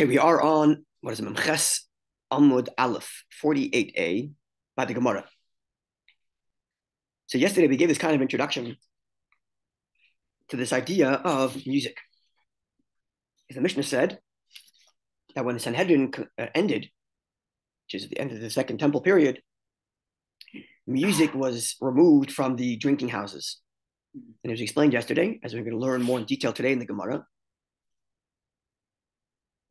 Okay, we are on, what is it, Memches Amud Aleph, 48a, by the Gemara. So yesterday we gave this kind of introduction to this idea of music. The Mishnah said that when the Sanhedrin ended, which is the end of the Second Temple period, music was removed from the drinking houses. And it was explained yesterday, as we're going to learn more in detail today in the Gemara.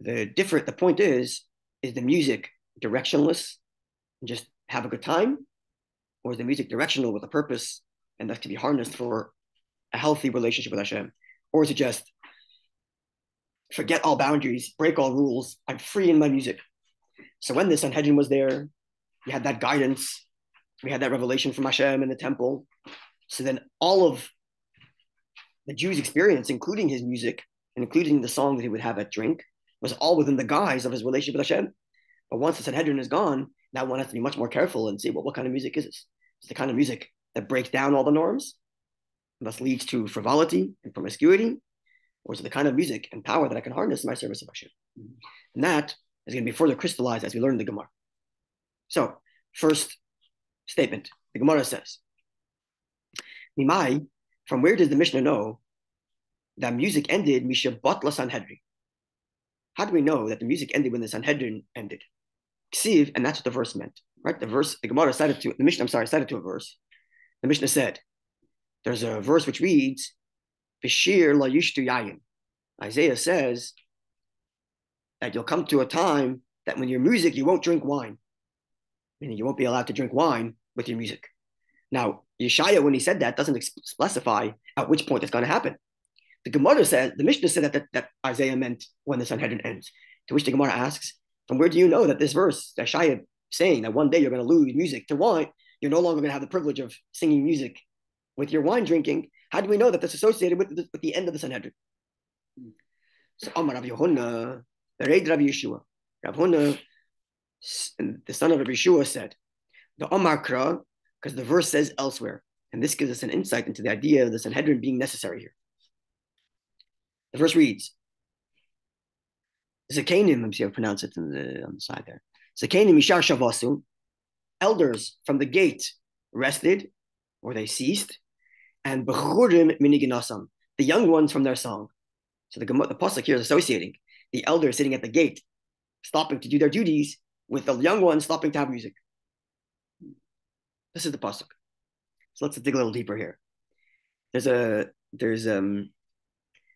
The point is the music directionless and just have a good time? Or is the music directional with a purpose and that can be harnessed for a healthy relationship with Hashem? Or is it just forget all boundaries, break all rules, I'm free in my music? So when the Sanhedrin was there, we had that guidance, we had that revelation from Hashem in the temple. So then all of the Jews' experience, including his music, and including the song that he would have at drink, was all within the guise of his relationship with Hashem. But once the Sanhedrin is gone, now one has to be much more careful and see, well, what kind of music is this? It's the kind of music that breaks down all the norms, and thus leads to frivolity and promiscuity, or is it the kind of music and power that I can harness in my service of Hashem? And that is going to be further crystallized as we learn the Gemara. So, first statement, the Gemara says, Mimai, from where does the Mishnah know that music ended Misha Batla Sanhedrin? How do we know that the music ended when the Sanhedrin ended? Ksiv, and that's what the verse meant, right? The Gemara cited to, the Mishnah, cited to a verse. The Mishnah said, there's a verse which reads, Bishir la yishtu yayin. Isaiah says that you'll come to a time that when your music, you won't drink wine. Meaning you won't be allowed to drink wine with your music. Now, Yeshaya, when he said that, doesn't specify at which point it's going to happen. The Gemara said, the Mishnah said that Isaiah meant when the Sanhedrin ends. To which the Gemara asks, from where do you know that this verse, Yeshaya saying that one day you're going to lose music to wine, you're no longer going to have the privilege of singing music with your wine drinking? How do we know that that's associated with the end of the Sanhedrin? So Amar Rav Yehuda, the Reid Rav Yeshua, Rav Huna, the son of Rav Yeshua said, the Amar Kra, because the verse says elsewhere, and this gives us an insight into the idea of the Sanhedrin being necessary here. The verse reads, Zakanim, let me see how to pronounce it on the side there. Zakanim Mishar Shavasu, elders from the gate rested, or they ceased, and Bechurim Miniginasam, the young ones from their song. So the pasuk here is associating the elders sitting at the gate, stopping to do their duties, with the young ones stopping to have music. This is the pasuk. So let's dig a little deeper here. There's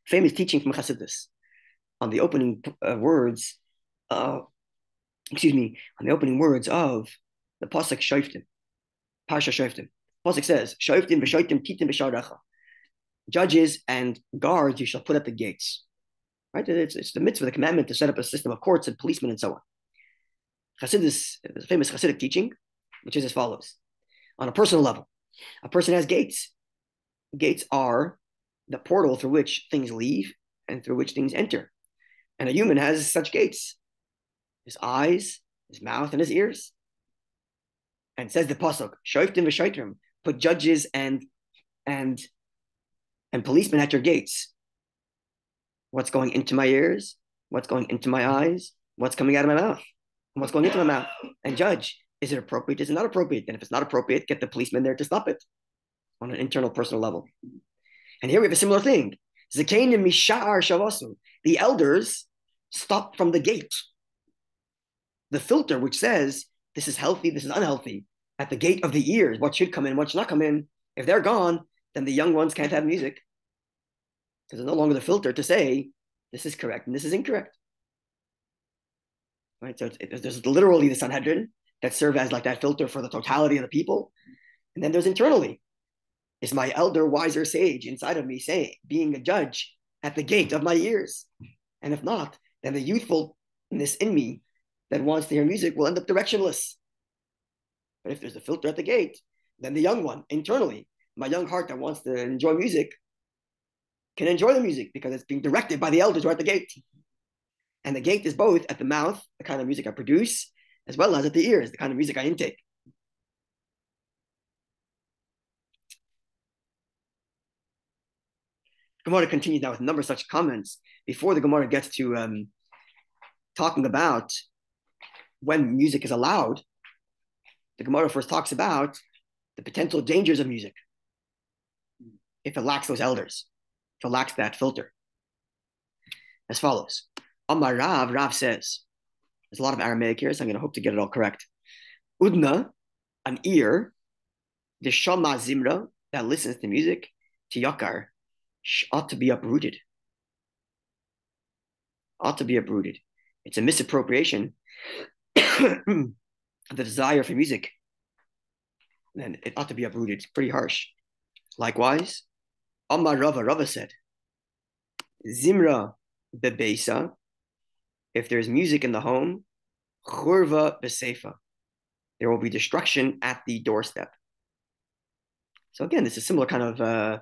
famous teaching from Chassidus on the opening words, on the opening words of the pasuk Shoftim, Parsha Shoftim. Pasuk says, Shoftim v'shoitim titim b'sharecha. Judges and guards you shall put at the gates. Right? It's the mitzvah, the commandment to set up a system of courts and policemen and so on. Chassidus, the famous Chassidic teaching, which is as follows. On a personal level, a person has gates. Gates are the portal through which things leave and through which things enter. And a human has such gates. His eyes, his mouth, and his ears. And says the pasuk, Shoftim v'shoitrim, put judges and policemen at your gates. What's going into my ears? What's going into my eyes? What's coming out of my mouth? And what's going into my mouth? And judge, is it appropriate? Is it not appropriate? And if it's not appropriate, get the policeman there to stop it on an internal personal level. And here we have a similar thing. Zakanim mishar shavasu. The elders stop from the gate. The filter which says this is healthy, this is unhealthy, at the gate of the ears, what should come in, what should not come in. If they're gone, then the young ones can't have music. Because there's no longer the filter to say this is correct and this is incorrect. Right? So there's literally the Sanhedrin that serve as like that filter for the totality of the people. And then there's internally, is my elder, wiser sage inside of me saying, being a judge at the gate of my ears? And if not, then the youthfulness in me that wants to hear music will end up directionless. But if there's a filter at the gate, then the young one, internally, my young heart that wants to enjoy music, can enjoy the music because it's being directed by the elders who are at the gate. And the gate is both at the mouth, the kind of music I produce, as well as at the ears, the kind of music I intake. Gemara continues now with a number of such comments before the Gemara gets to talking about when music is allowed, the Gemara first talks about the potential dangers of music if it lacks those elders, if it lacks that filter. As follows. Amar Rav says, there's a lot of Aramaic here, so I'm going to hope to get it all correct. Udna, an ear, the Shama Zimra, that listens to music, Tiyakar, ought to be uprooted. Ought to be uprooted. It's a misappropriation of the desire for music. Then it ought to be uprooted. It's pretty harsh. Likewise, Amar Rava said, Zimra bebeisa, if there's music in the home, churva beseifa, there will be destruction at the doorstep. So again, this is a similar kind of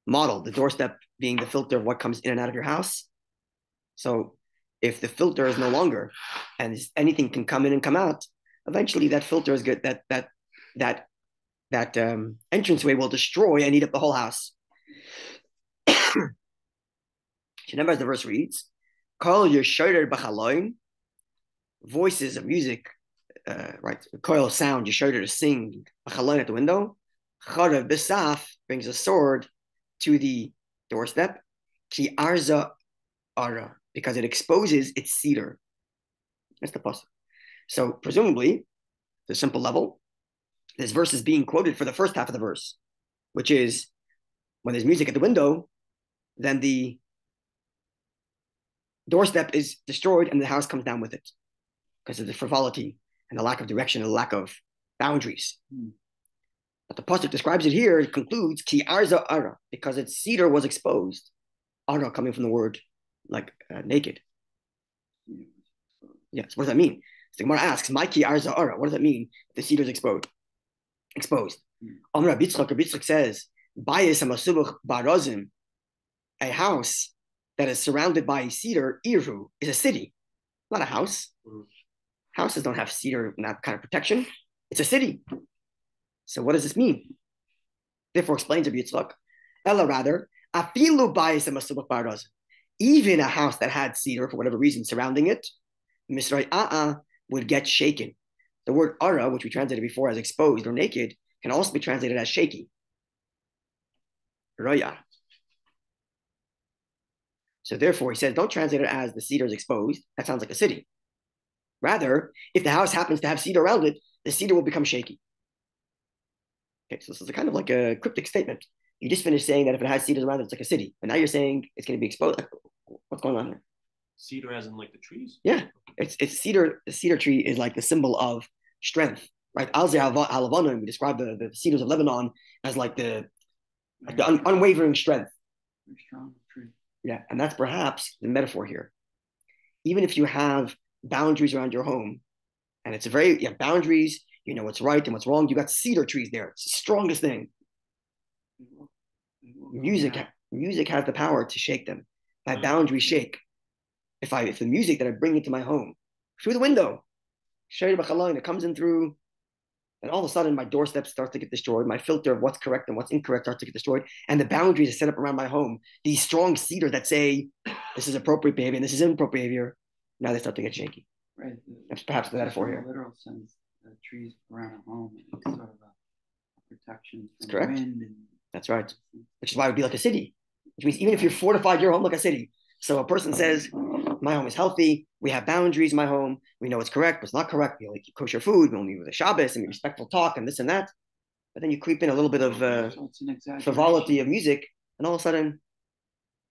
model, the doorstep being the filter of what comes in and out of your house. So if the filter is no longer, and anything can come in and come out, eventually that filter is good. That entranceway will destroy and eat up the whole house. Remember, as the verse reads, "Kol yeshoder b'chaloim," voices of music, right? Koil sound, yeshoder to sing, b'chaloim at the window. Charav b'saf brings a sword to the doorstep. Ki arza ara, because it exposes its cedar. That's the pasuk. So presumably, the simple level, this verse is being quoted for the first half of the verse, which is when there's music at the window, then the doorstep is destroyed and the house comes down with it because of the frivolity and the lack of direction and the lack of boundaries. But the pasuk describes it here. It concludes ki arza ara, because its cedar was exposed. Ara coming from the word like naked. Yes. What does that mean? So the Gemara asks, "My ki arza ara." What does that mean? The cedar is exposed. Rabbi says, "Bayis hamasubuch barazim," a house that is surrounded by cedar, iru, is a city, not a house. Houses don't have cedar and that kind of protection. It's a city. So what does this mean? Therefore, explains Rabbi Yitzchak, Ella rather, afilu bayis hamasubuch barazim, even a house that had cedar for whatever reason surrounding it, misray would get shaken. The word ara, which we translated before as exposed or naked, can also be translated as shaky. Raya. So therefore, he says, don't translate it as the cedar is exposed. That sounds like a city. Rather, if the house happens to have cedar around it, the cedar will become shaky. Okay, so this is a kind of like a cryptic statement. You just finished saying that if it has cedars around it, it's like a city. But now you're saying it's going to be exposed. What's going on here? Cedar as in like the trees? Yeah, it's cedar. The cedar tree is like the symbol of strength, right? Alzeh halavana, we describe the cedars of Lebanon as like the unwavering strength. Very strong tree. Yeah, and that's perhaps the metaphor here. Even if you have boundaries around your home, and it's you have boundaries, you know what's right and what's wrong, you got cedar trees there. It's the strongest thing. Music has the power to shake them. My boundaries shake. If the music that I bring into my home through the window, it comes in through, and all of a sudden my doorstep starts to get destroyed. My filter of what's correct and what's incorrect starts to get destroyed. And the boundaries are set up around my home. These strong cedar that say this is appropriate behavior and this is inappropriate behavior, now they start to get shaky. Right. That's perhaps the metaphor here. In a literal sense, the trees around a home is sort of a protection from correct. Wind. That's right. Which is why it would be like a city. Which means even if you're fortified your home like a city. So a person says, my home is healthy. We have boundaries in my home. We know what's correct, what's not correct. We only keep kosher food. We only do the Shabbos and respectful talk and this and that. But then you creep in a little bit of frivolity of music, and all of a sudden,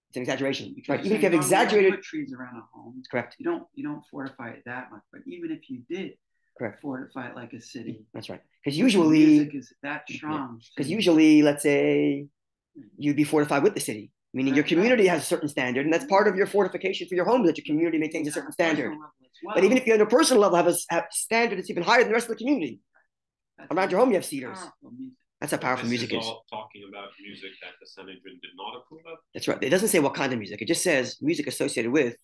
it's an exaggeration. Right? Even if you have exaggerated trees around a home, correct. You don't fortify it that much. But even if you did, correct, fortify it like a city. That's right. Because usually music is that strong. Because usually, let's say, you'd be fortified with the city. Meaning your community has a certain standard, and that's part of your fortification for your home, that your community maintains a certain standard. Well. But even if you on a personal level have a standard that's even higher than the rest of the community, around your home you have cedars. That's how powerful music is. All talking about music that the Sanhedrin did not approve of? That's right. It doesn't say what kind of music. It just says music associated with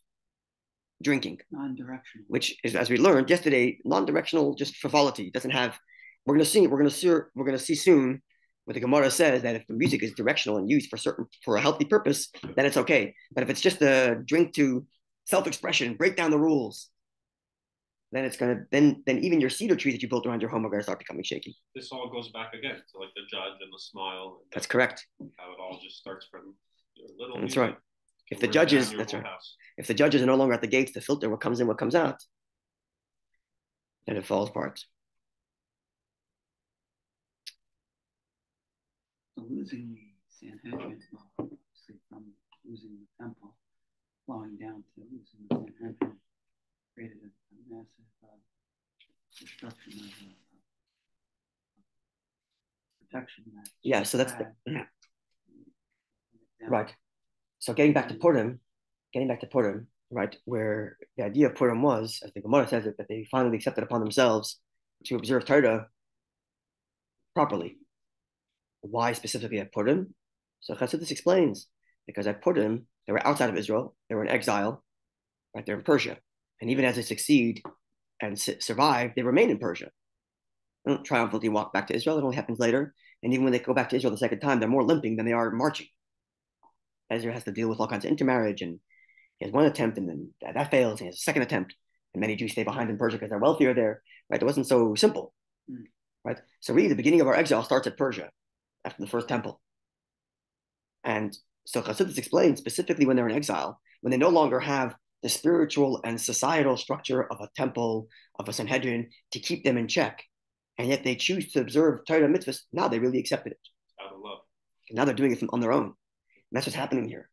drinking. Non-directional. Which is, as we learned yesterday, non-directional, just frivolity. It doesn't have, we're going to see soon, what the Gemara says, that if the music is directional and used for a healthy purpose, then it's okay. But if it's just a drink to self-expression, break down the rules, then it's gonna then even your cedar trees that you built around your home are gonna start becoming shaky. This all goes back again to like the judge and the smile. And that's correct. How it all just starts from your little. That's right. If the judges, that's right. House. If the judges are no longer at the gates to filter what comes in, what comes out, then it falls apart. So losing the Sanhedrin, obviously from losing the temple, flowing down to losing the Sanhedrin, created a massive destruction of protection. Yeah, so that's right. So getting back to Purim, right, where the idea of Purim was, as the Gemara says it, that they finally accepted upon themselves to observe Torah properly. Why specifically at Purim? So Chassidus explains, because at Purim, they were outside of Israel, they were in exile, right, they're in Persia. And even as they succeed and survive, they remain in Persia. They don't triumphantly walk back to Israel, it only happens later. And even when they go back to Israel the second time, they're more limping than they are marching. Ezra has to deal with all kinds of intermarriage, and he has one attempt, and then that fails, and he has a second attempt. And many Jews stay behind in Persia because they're wealthier there, right? It wasn't so simple, right? So really, the beginning of our exile starts at Persia, after the first temple. And so Chassidus explains, specifically when they're in exile, when they no longer have the spiritual and societal structure of a temple, of a Sanhedrin, to keep them in check, and yet they choose to observe Torah mitzvahs, now they really accepted it. Out of love. And now they're doing it on their own. And that's what's happening here.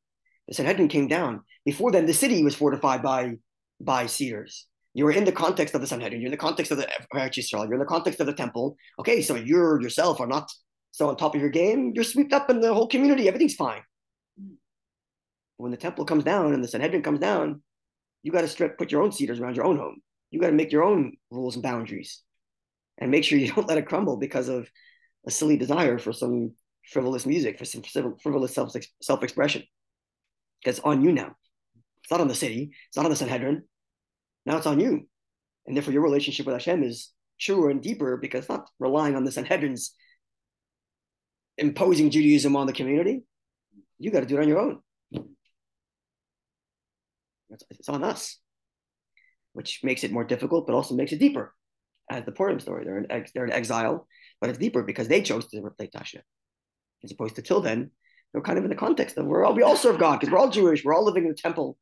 The Sanhedrin came down. Before then, the city was fortified by cedars. You were in the context of the Sanhedrin. You're in the context of the Eretz Yisrael. You're in the context of the temple. Okay, so you yourself are not so on top of your game. You're swept up in the whole community. Everything's fine. When the temple comes down and the Sanhedrin comes down, you got to put your own cedars around your own home. You got to make your own rules and boundaries, and make sure you don't let it crumble because of a silly desire for some frivolous music, for some frivolous self-expression. Because it's on you now. It's not on the city. It's not on the Sanhedrin. Now it's on you. And therefore your relationship with Hashem is truer and deeper because it's not relying on the Sanhedrin's imposing Judaism on the community. You got to do it on your own. It's on us, which makes it more difficult, but also makes it deeper. As the Purim story, they're in exile, but it's deeper because they chose to play Tasha. As opposed to till then, they're kind of in the context of we all serve God because we're all Jewish, we're all living in the temple.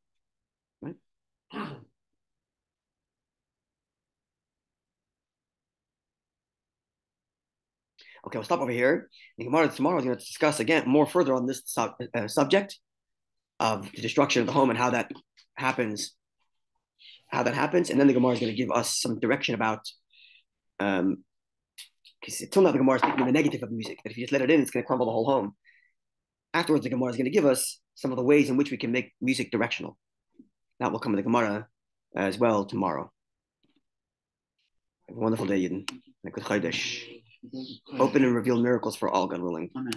Right? Okay, we'll stop over here. The Gemara tomorrow is going to discuss again more further on this subject of the destruction of the home and how that happens. And then the Gemara is going to give us some direction about because till now the Gemara is speaking in the negative of music, that if you just let it in, it's going to crumble the whole home. Afterwards, the Gemara is going to give us some of the ways in which we can make music directional. That will come in the Gemara as well tomorrow. Have a wonderful day, Yidden. Open and reveal miracles for all, God willing. Amen.